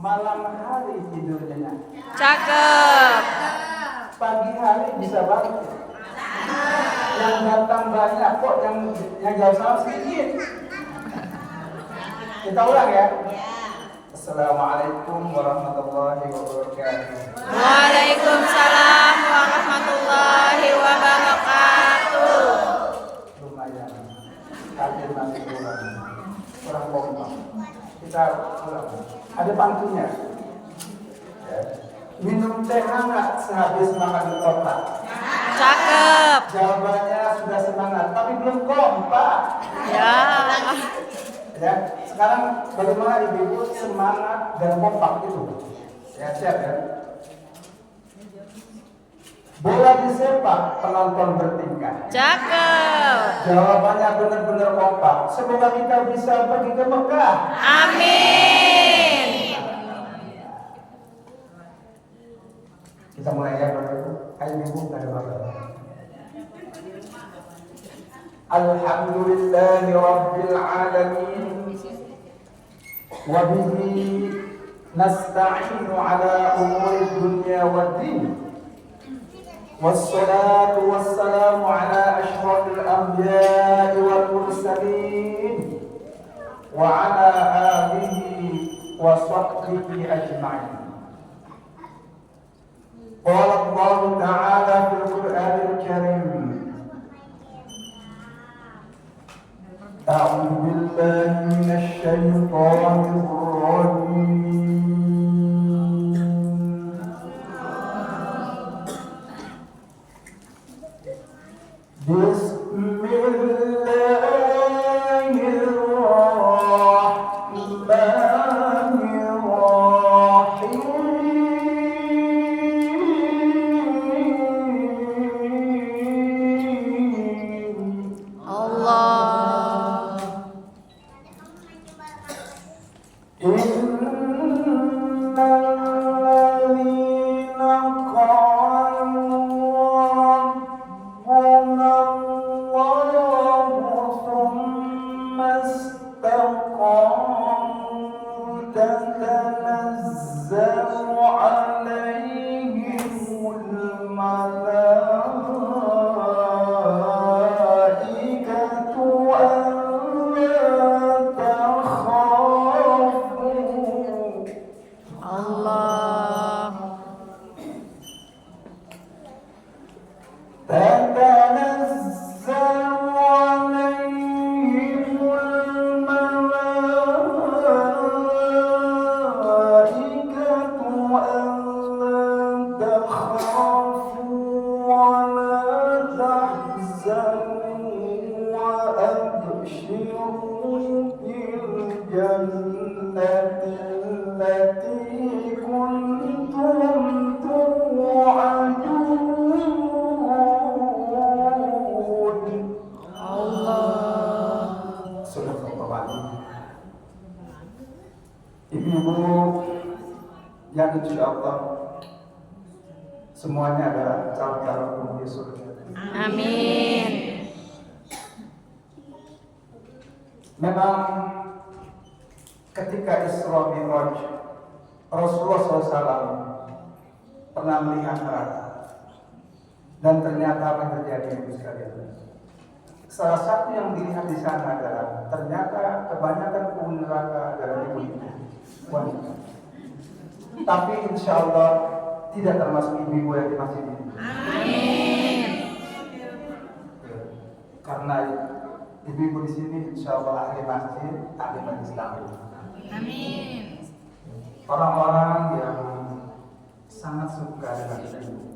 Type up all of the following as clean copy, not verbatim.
malam hari tidurnya. Cakep. Pagi hari bisa balik. Yang datang banyak kok, yang jauh salam sedikit. Kita ulang ya. Assalamualaikum warahmatullahi wabarakatuh. Waalaikumsalam warahmatullahi wabarakatuh. Lumayan, hadir masih kurang kompak. Kita ulang. Ada pantunnya. Ya. Minum teh hangat sehabis makan ketoprak. Cakep. Jawabannya sudah semangat, tapi belum kompak. Ya. Ya, sekarang bagaimana ibu-ibu semangat dan kompak itu? Ya, siap ya. Bola disepak, penonton bertingkah. Cakep. Jawabannya benar-benar kompak. Semoga kita bisa pergi ke Mekah. Amin. Kita mulai ya, Bapak Ibu. Ayo ibu, nggak ada masalah. Alhamdulillahi Rabbil Alamin. Wabihi nasta'inu ala umuri dunya wa din. Wassalatu wassalamu ala ashrafil anbiya'i wal mursalin. Wa ala alihi wa sahbihi ajma'in. Qala Allah Ta'ala fil Qur'anil Karim. أعوذ بالله من الشيطان الرجيم. بسم الله الرحمن الرحيم. Allah. Ibu-ibu yang insya Allah semuanya adalah calon-calon penghuni surga. Amin. Memang ketika Isra Mi'raj, Rasulullah SAW pernah melihat neraka, dan ternyata apa yang terjadi ibu sekalian? Salah satu yang dilihat di sana adalah ternyata kebanyakan penghuni neraka adalah ibu-ibu, wanita. Tapi insya Allah tidak termasuk ibu-ibu yang di masjid ini. Amin. Karena ibu-ibu di sini insya Allah ahli masjid, ahli majlis taklim. Amin. Orang-orang yang sangat suka dengan ibu.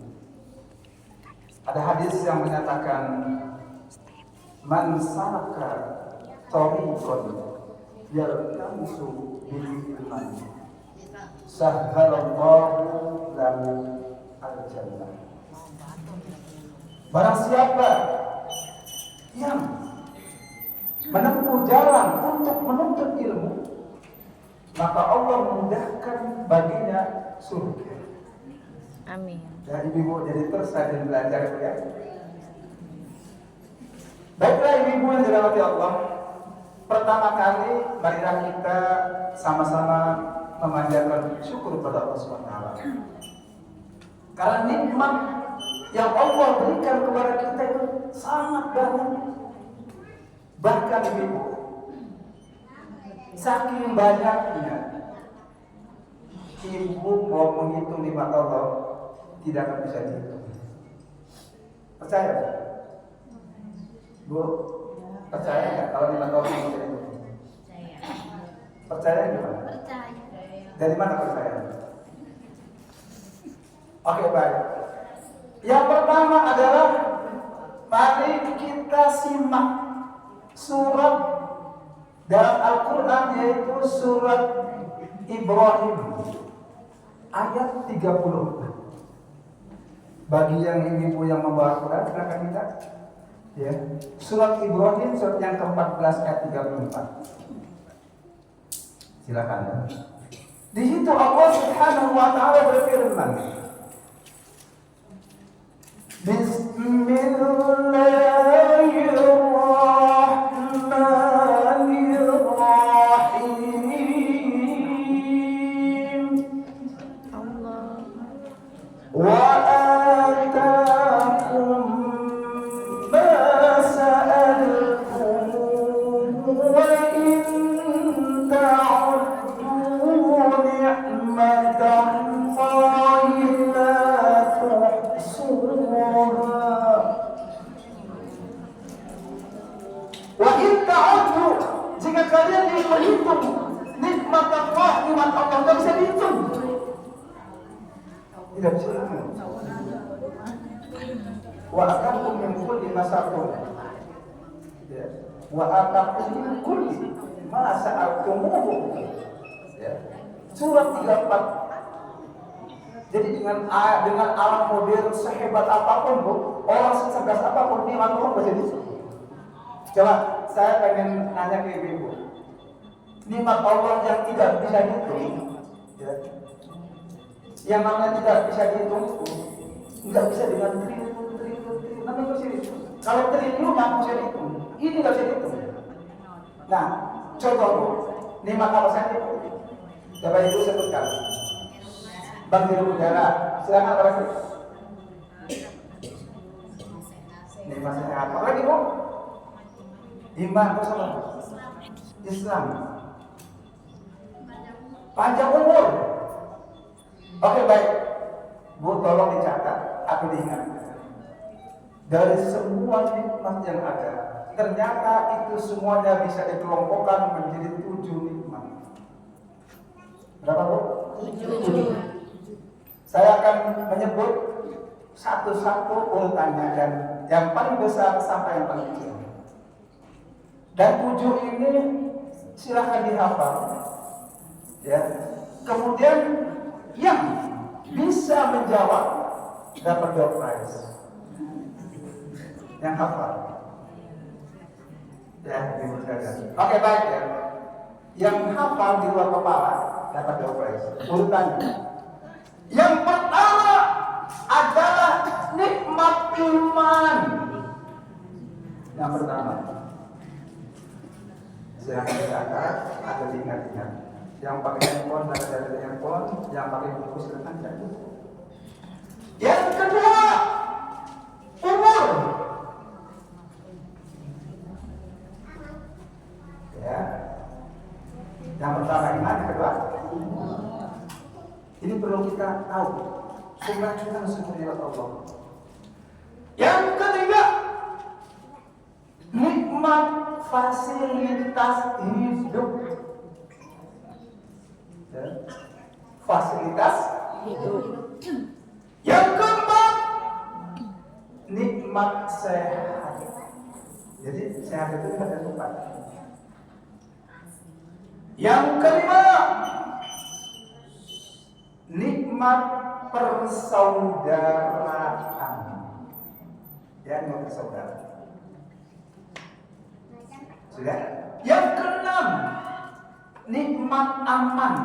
Ada hadis yang menyatakan, man salaka tariqan yaltamisu bihi ilman sahhalallahu lahu al-jannah. Barang siapa yang menempuh jalan untuk menuntut ilmu, maka Allah memudahkan baginya surga. Amin. Dan ibu jadi terus rajin belajar ya. Baiklah ibu yang dirahmati Allah, pertama kali marilah kita sama-sama memanjatkan syukur kepada Allah SWT. Karena nikmat yang Allah berikan kepada kita itu sangat banyak. Bahkan ibu, saking banyaknya, ibu mau menghitung nikmat Allah tidak akan bisa dihitung. Percaya? Bu, percaya nggak kalau nikmat Allah bisa dihitung? Percaya gimana? Percaya. Dari mana percaya? Oke, baik. Yang pertama adalah mari kita simak surat dalam Al-Quran, yaitu surat Ibrahim ayat 30. Bagi yang ibu yang membawa Quran, silakan kita. Ya, surat Ibrahim surat yang ke-14 ayat 34. Silakan. Di situ Allah Subhanahu wa taala berfirman, Bismillahirrahmanirrahim. Allah. Wa atakum ma sa'altum wa in ta'uddu ni'matallahi la tuhsuha. Wa in ta'uddu, jika kalian menghitung nikmat Allah, nikmat Allah tidak bisa dihitung. Tidak bisa dihitung. Wa atakum min kulli ma sa'altum. Wa atakum min kulli ma sa'altumuhu. Surat 34. Jadi dengan alam modern sehebat apapun, Bu, orang secerdas apapun, nikmat Allah bisa dihitung. Coba saya pengen nanya ke ibu, nikmat Allah yang tidak bisa dihitung, ya. Yang namanya tidak bisa dihitung, nggak bisa dengan triliun, namanya bisa dihitung. Kalau triliun yang bisa dihitung, ini nggak bisa dihitung. Nah, contoh Bu, nikmat apa saja? Coba ibu sebutkan. Bang Biru Udara, silakan Pak. Nikmat sehat. Apa lagi Bu? Iman bersama Islam, panjang umur. Oke, baik Bu, tolong dicatat atau diingat. Dari semua nikmat yang ada, ternyata itu semuanya bisa dikelompokkan menjadi 7 nikmat. Berapa Bu? 7. Saya akan menyebut satu-satu urutannya, dan yang paling besar sampai yang paling kecil. Dan 7 ini silahkan dihafal, ya. Kemudian yang bisa menjawab dapat door prize. Yang hafal, ya, dimuliakan. Oke, baik ya. Yang hafal di luar kepala dapat door prize. Urutannya. Yang pertama adalah nikmat iman. Yang pertama. Silahkan dicatat atau diingat-ingat. Yang pakai handphone, dari handphone. Yang pakai buku, silahkan catat. Yang kedua, umur. Ya. Yang pertama iman, yang kedua umur. Ini perlu kita tahu. Sehingga kita mensyukuri Allah. Yang ketiga, nikmat fasilitas hidup. Ya. Fasilitas hidup. Yang keempat, nikmat sehat. Jadi sehat itu ada 4. Yang kelima, nikmat persaudaraan. Ya, nikmat persaudaraan. Sudah? Yang keenam, nikmat aman.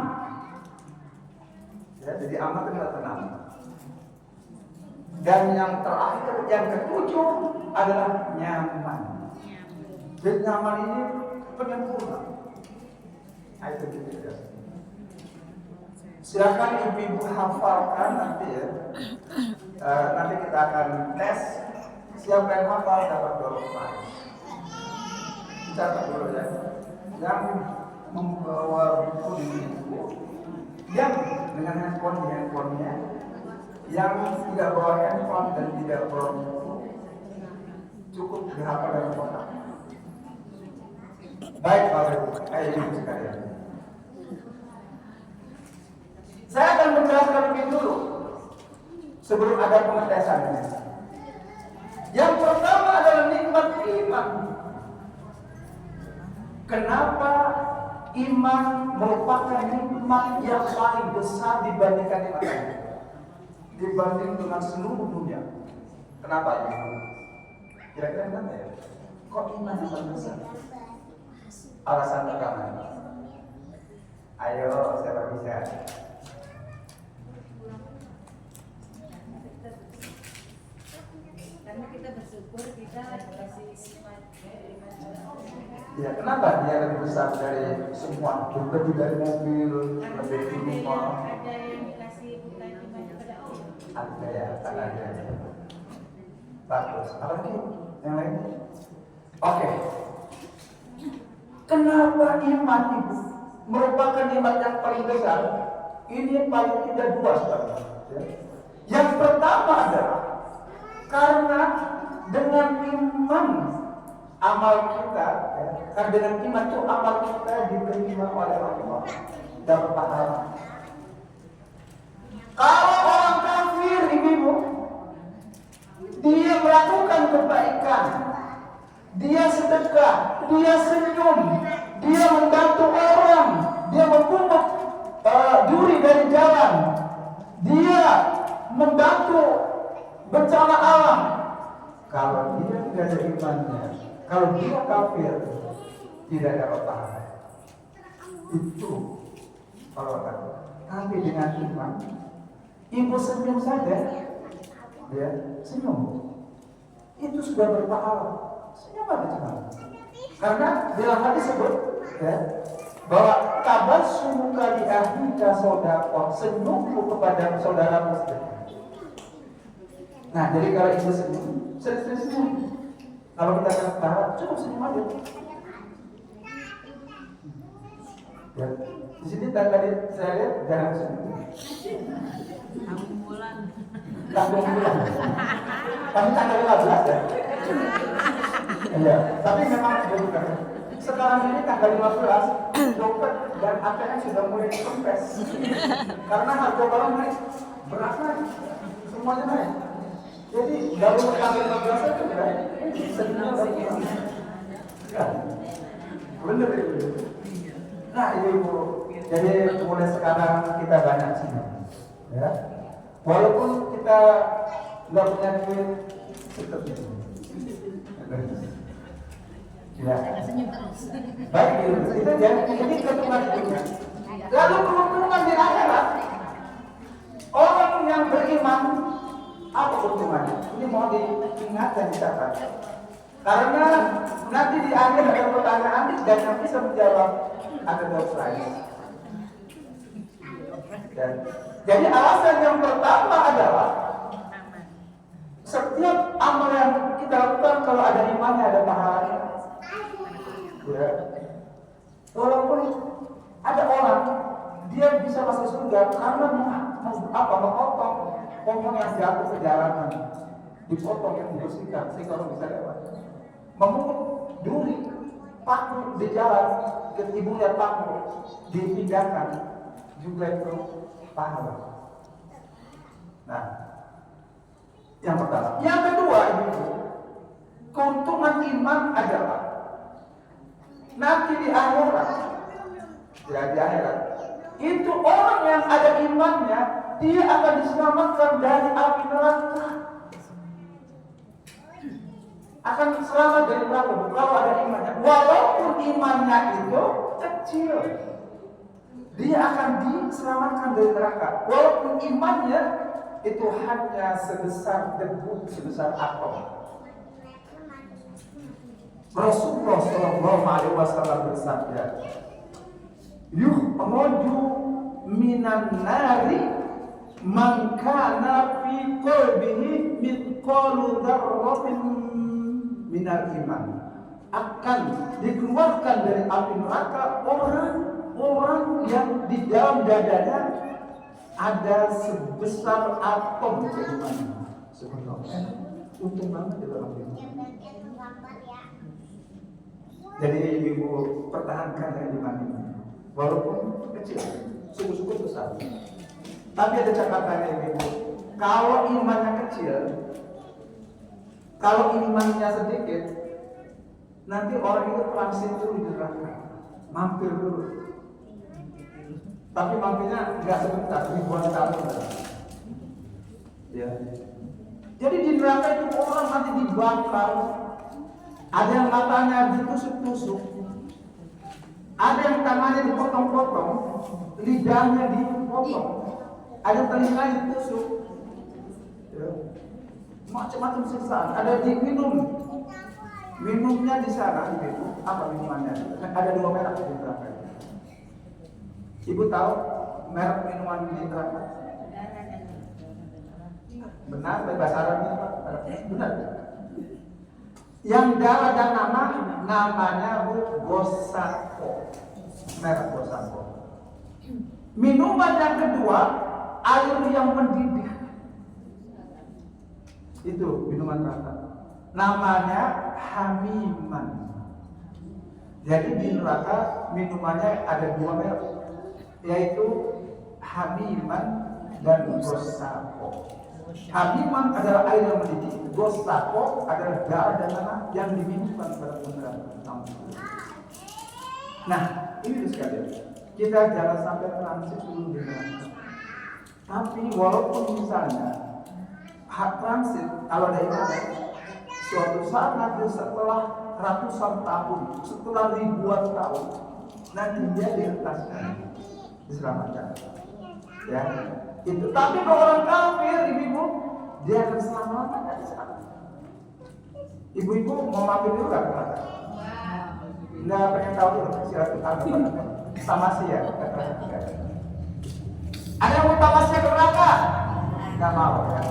Ya, jadi aman itu nikmat keenam. Dan yang terakhir, yang ketujuh adalah nyaman. Jadi nyaman ini penyempurna. Itu gitu. Silakan ibu-ibu hafalkan nanti ya. Nanti kita akan tes. Siapa yang hafal dapat door prize. Catat dulu ya. Yang membawa buku di buku, yang dengan handphone di handphonenya, yang tidak bawa handphone dan tidak bawa buku, cukup dihafal dalam kotak. Baik Bapak Ibu, ibu sekalian. Saya akan menjelaskan lebih dulu sebelum ada pengetesannya. Yang pertama adalah nikmat iman. Kenapa iman merupakan nikmat yang paling besar dibandingkan nikmat lain? Dibanding dengan seluruh dunia. Kenapa ini? Kira-kira kenapa ya? Kok iman yang paling besar? Alasan pertama. Ayo, siapa bisa? Karena kita bersyukur kita dikasih iman. Ya, kenapa dia lebih besar dari semua? Lebih dari mobil, lebih dari rumah. Ada yang dikasih bukan iman kepada Allah. Ada ya, ada. Bagus. Apa lagi? Yang lain? Oke. Kenapa iman itu merupakan nikmat yang paling besar? Ini paling tidak dua sebenarnya. Yang pertama adalah karena dengan iman amal kita, karena dengan iman itu amal kita diterima oleh Allah dan berpahala. Kalau orang kafir ibu, dia melakukan kebaikan, dia sedekah, dia senyum, dia membantu orang, dia mempungut duri dari jalan, dia membantu bencana alam. Kalau dia tidak ada imannya, kalau dia kafir, tidak ada pahala. Itu kalau kafir. Tapi dengan iman, ibu senyum saja, ya senyum, itu sudah berpahala. Senyum aja cuma. Karena dalam hadis sebut, ya, bahwa tabassumuka li ahlika shadaqah, senyummu kepada saudara muslim. Nah, jadi kalau ibu senyum, sering-sering senyum. Kalau kita ketawa, cukup senyum aja. Ya, di sini tadi saya lihat jarang senyum. Tahun bulan. Tanggung bulan. Tapi tanggal 15 ya. Iya, tapi memang bukan. Sekarang ini tanggal 15, dompet dan ATM sudah mulai kempes. Karena harga barang naik, beras naik, semuanya naik. Jadi baru tanggal 15 itu sudah senyum berkurang. Ya, benar itu. Nah ibu, jadi mulai sekarang kita banyak senyum, ya. Walaupun kita nggak punya duit, tetap senyum. Ya. Baik, itu jadi keuntungan dunia. Lalu keuntungan di akhirat, orang yang beriman apa keuntungannya? Ini mau diingat dan dicatat. Karena nanti di akhir ada pertanyaan dan yang bisa menjawab ada dosa. Jadi alasan yang pertama adalah setiap amal yang kita lakukan kalau ada imannya ada pahalanya. Ya. Walaupun ada orang dia bisa masuk surga karena memotong pohon yang jatuh ke jalanan, dipotong yang dibersihkan sehingga orang bisa lewat. Memungut duri paku di jalan, ibu lihat paku dipindahkan juga itu pahala. Nah, yang pertama. Yang kedua ibu, keuntungan iman adalah nanti di akhirat, ya di akhirat, itu orang yang ada imannya, dia akan diselamatkan dari api neraka. Akan selamat dari neraka kalau ada imannya. Walaupun imannya itu kecil, dia akan diselamatkan dari neraka. Walaupun imannya itu hanya sebesar debu, sebesar atom. Rasulullah Shallallahu Alaihi Wasallam bersabda, "Yukhraju minan nari man kana fi qalbihi mithqalu dzarratin minal iman. Akan dikeluarkan dari api neraka orang yang di dalam dadanya ada sebesar atom keimanan. Subhanallah. Untung banget di dalam itu. Jadi ibu pertahankan iman ini, walaupun kecil, syukur-syukur besar. Tapi ada catatannya ibu, kalau imannya kecil, kalau imannya sedikit, nanti orang itu transit dulu di neraka, mampir dulu. Tapi mampirnya nggak sebentar, ribuan tahun. Ya. Jadi di neraka itu orang nanti dibakar. Ada yang matanya ditusuk-tusuk, ada yang tangannya dipotong-potong, lidahnya dipotong, ada telinganya ditusuk, ya. Macam-macam siksaan. Ada diminum, minumnya di sana itu apa minumannya? Ada 2 merek di neraka. Ibu tahu merek minuman di neraka? Benar, bahasa Arabnya apa? Benar. Yang darah dan namanya Gosako, merek Gosako. Minuman yang kedua, air yang mendidih. Itu minuman neraka. Namanya Hamiman. Jadi di neraka minumannya ada 2 merek, yaitu Hamiman dan Gosako. Hamiman adalah air yang mendidih, Gosako adalah darah dan tanah yang diminumkan pada penderita. Nah, ini sekalian, kita jangan sampai transit dulu di neraka. Tapi walaupun misalnya hak transit, kalau ada ibadah, suatu saat nanti setelah ratusan tahun, setelah ribuan tahun, nanti dia dihentaskan, diselamatkan. Ya. Itu. Tapi kalau orang kafir, ibu-ibu, dia akan selama-lamanya di sana. Ibu-ibu mau mampir dulu gak ke neraka? Nggak pengen tahu dulu silaturahmi sama sih ya. Ada yang mau tamasnya ke neraka? Nggak mau ya.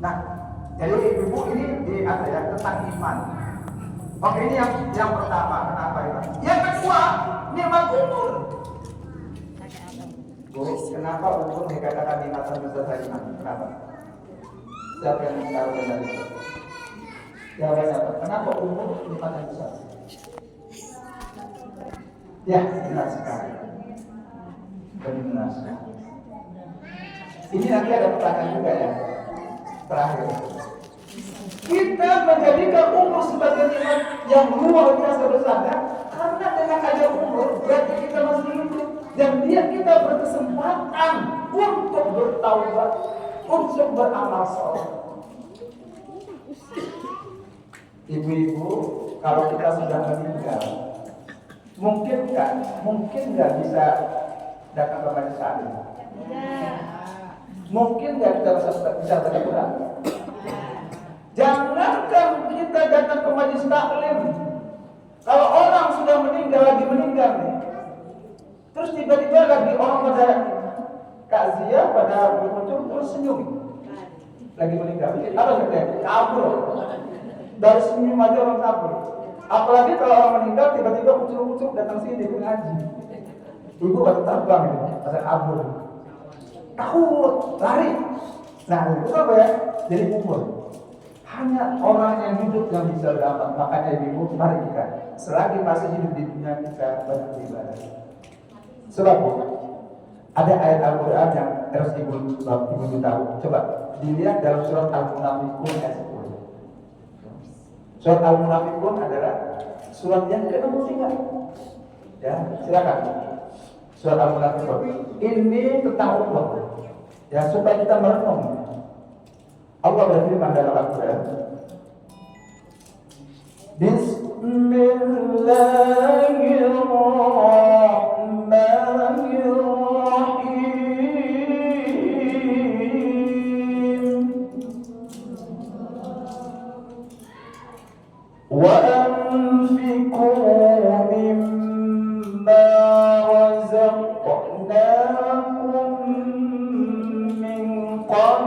Nah, jadi ibu-ibu ini di apa ya, tentang iman. Oke, ini yang pertama, kenapa iman? Yang kedua, nikmat umur. Bu, kenapa umur dikatakan nikmatan beserta iman? Kenapa? Siapa yang tahu dari itu? Jawabannya apa? Kenapa umur nikmatan besar? Ya, benar sekali. Benar sekali. Ini nanti ada pertanyaan juga ya. Terakhir. Kita menjadikan umur sebagai nikmat yang luar biasa besarnya karena dengan ada umur berarti kita masih hidup. Dan kita berkesempatan untuk bertaubat, untuk beramal saleh. Ibu-ibu, kalau kita sudah meninggal, mungkin nggak bisa datang ke majelis taklim? Mungkin nggak kita bisa baca Quran? Jangankan kita datang ke majelis taklim, kalau orang sudah meninggal lagi meninggal nih. Terus tiba-tiba lagi orang pada takziah, pada berkunjung terus senyum. Lagi meninggal. Apa sebetulnya? Kabur. Dari senyum aja orang kabur. Apalagi kalau orang meninggal tiba-tiba ucuk-ucuk datang sini ngaji. Ibu baru terbang gitu, pada kabur. Takut, lari. Nah, itu apa ya? Jadi umur. Hanya orang yang hidup yang bisa beramal. Makanya ibu, mari kita selagi masih hidup di dunia kita banyak beribadah. Sebab ada ayat Al-Quran yang harus ibu tahu. Coba dilihat dalam surat Al-Munafiqun ayat 10. Surat Al-Munafiqun adalah surat yang ke-63. Ya, silakan. Surat Al-Munafiqun. Ini tentang Allah. Ya, supaya kita merenung. Allah berfirman dalam Al-Quran. Bismillahirrahmanirrahim. Wa anfiqu mimma razaqnakum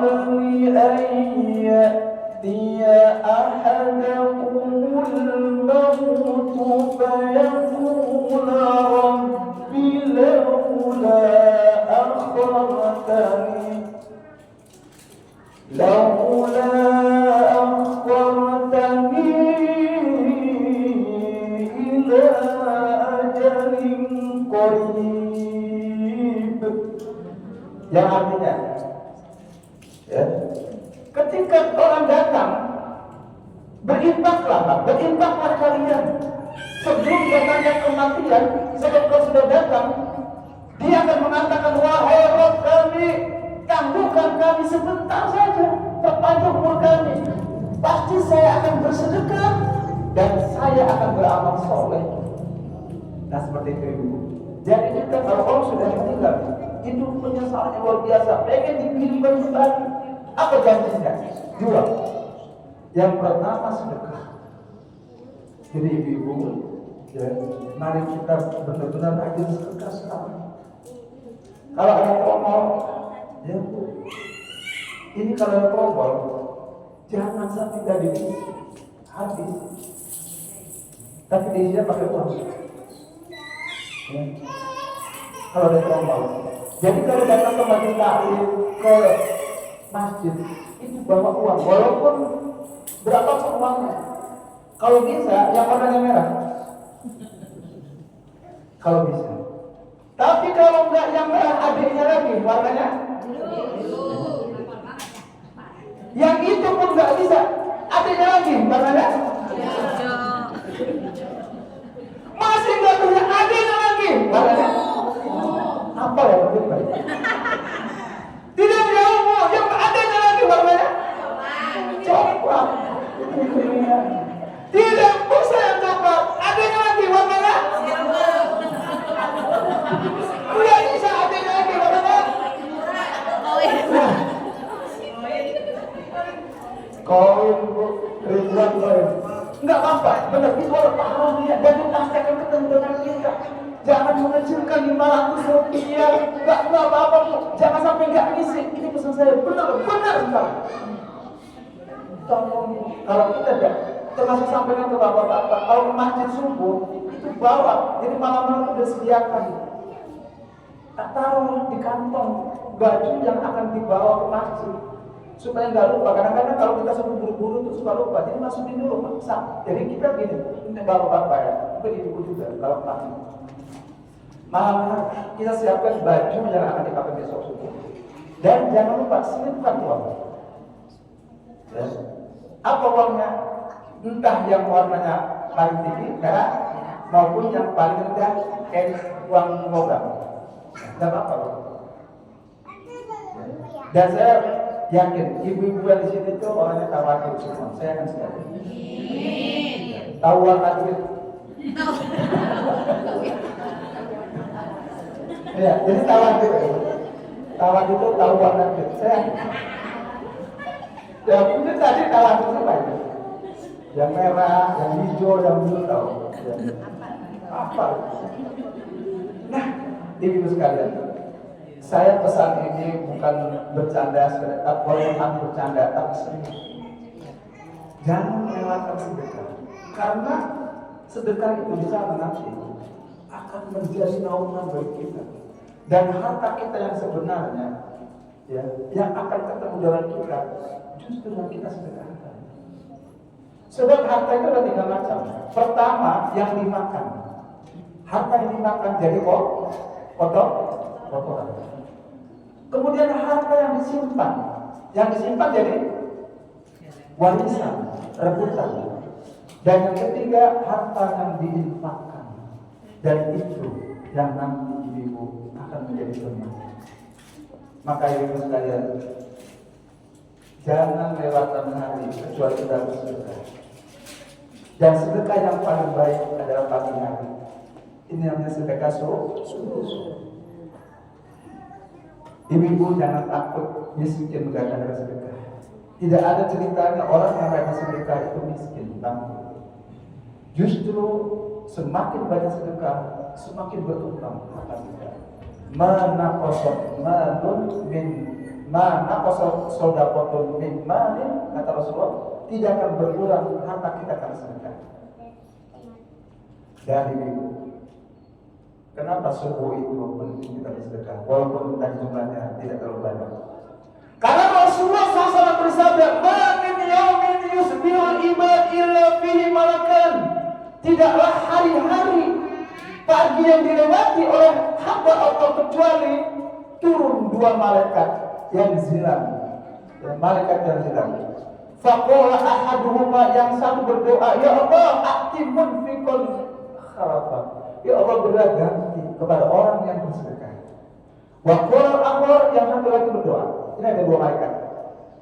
قبل أن يأتي أحدكم الموت فيقول رب لولا أخرتني إلى أجل قريب. Yang artinya, ya, ketika orang datang, berinfaklah kalian sebelum datangnya kematian. Sebab kalau sudah datang, dia akan mengatakan, wahai Rabb kami, tangguhkan kami sebentar saja, perpanjang umur kami. Pasti saya akan bersedekah dan saya akan beramal soleh. Nah seperti itu ibu. Jadi kita kalau orang sudah meninggal, itu penyesalannya luar biasa, pengen dipilihkan kembali. Apa janjinya? Dua. Yang pertama sedekah. Jadi ibu-ibu, ya, mari kita benar-benar rajin sedekah sekarang. Kalau ada tromol, ya, ini kalau ada tromol, jangan sampai tidak diisi, habis. Tapi diisinya pakai uang. Ya. Kalau ada tromol, jadi kalau datang ke majelis taklim, ke masjid, itu bawa uang, walaupun berapapun uangnya. Kalau bisa, yang warnanya merah. Kalau bisa. Tapi kalau enggak yang merah, adiknya lagi warnanya. Yang itu pun enggak bisa, adiknya lagi warnanya. Masih enggak bisa, adiknya lagi warnanya. Apa ya betul? Tidak jauh, yang adiknya lagi warnanya. Coklat. Tidak bisa yang coklat, adiknya lagi warnanya. Tidak bisa, adiknya lagi warnanya. Koin bu, ribuan koin. Enggak apa-apa, benar itu orang paham ya. Dan itu pasti akan ketemu dengan kita. Jangan mengecilkan 500 rupiah. Enggak apa-apa bu. Jangan sampai enggak ngisi. Ini pesan saya, benar sekali. Tolong, kalau kita enggak, termasuk sampaikan ke bapak-bapak, kalau ke masjid subuh itu bawa, jadi malam-malam itu disediakan. Tak taruh di kantong baju yang akan dibawa ke masjid supaya nggak lupa. Kadang-kadang kalau kita subuh buru-buru itu suka lupa, jadi masukin dulu maksa. Jadi kita gini, ini bapak-bapak ya, mungkin ibu juga kalau ke masjid. Malam kita siapkan baju yang akan dipakai besok subuh. Dan jangan lupa selipkan uang. Ya. Apa uangnya? Entah yang warnanya paling tinggi, merah, maupun yang paling rendah, kayak uang logam. Tidak apa-apa. Dan saya yakin ibu-ibu yang di sini itu orangnya tawadhu semua. Saya akan sekali. Tahu warna duit. Ya, jadi tawadhu. Tawadhu itu tahu warna duit. Saya. Ya, itu tadi tawadhu apa itu? Yang merah, yang hijau, yang biru tahu. Ya. Apa? Nah, ibu sekalian, saya pesan ini bukan bercanda, walaupun bercanda, tapi serius. Jangan melewatkan sedekah, karena sedekah itu bisa nanti akan menjadi naungan bagi kita. Dan harta kita yang sebenarnya, ya, yang akan ketemu dengan kita, justru yang kita sedekahkan. Sebab harta itu ada 3 macam. Pertama, yang dimakan. Harta yang dimakan jadi kotoran. Kemudian harta yang disimpan. Yang disimpan jadi warisan, rebutan. Dan yang ketiga, harta yang diinfakkan. Dan itu yang nanti ibu akan menjadi bermanfaat. Maka ibu sekalian, jangan lewatkan hari kecuali kita bersedekah. Dan sedekah yang paling baik adalah pagi hari. Ini namanya sedekah subuh. Ibu-ibu jangan takut miskin gak ada sedekah. Tidak ada ceritanya orang yang rajin sedekah itu miskin, bangkrut. Justru semakin banyak sedekah, semakin berkembang harta kita. Mana kosong, malun min mana sodaqotun min malin, kata Rasulullah, tidak akan berkurang harta kita karena sedekah. Dari itu, kenapa subuh itu penting kita bersedekah, walaupun tadi jumlahnya tidak terlalu banyak? Karena Rasulullah SAW bersabda, "Ma min yaumin yusbihul ibad illa fihi malakan." Tidaklah hari-hari pagi yang dilewati oleh hamba Allah kecuali turun dua malaikat yang zilam, malaikat yang zilam. Faqala ahaduhuma, yang satu berdoa, "Ya Allah, ati munfiqun khalafa." Ya Allah, berilah ganti kepada orang yang bersedekah. Wa qala al-akhar, yang satu lagi berdoa. Ini ada dua malaikat.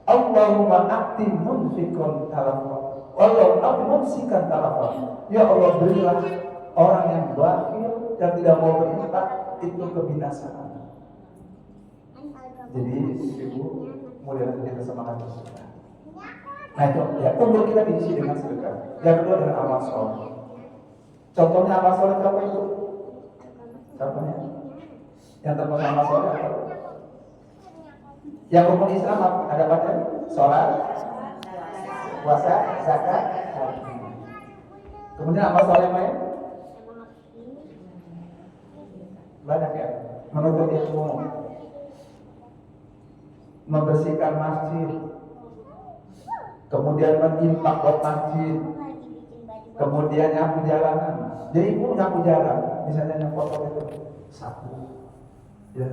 Allahumma ati munfiqun khalafa. Allah, ati mumsikan khalafa. Ya Allah, berilah orang yang bakhil dan tidak mau berinfak itu kebinasaan. Jadi ibu, mulai kita semangat bersedekah. Nah itu ya, umur kita diisi dengan sedekah. Yang kedua dengan amal soleh. Contohnya amal soleh apa itu? Contohnya yang termasuk amal soleh apa? Yang rukun Islam ada apa? Sholat, puasa, zakat, haji. Kemudian amal soleh yang lain banyak ya. Menuntut ilmu, membersihkan masjid, kemudian menimpak buat masjid, kemudian nyapu jalanan. Jadi ibu nyapu jalan, misalnya nyapu itu sapu, ya.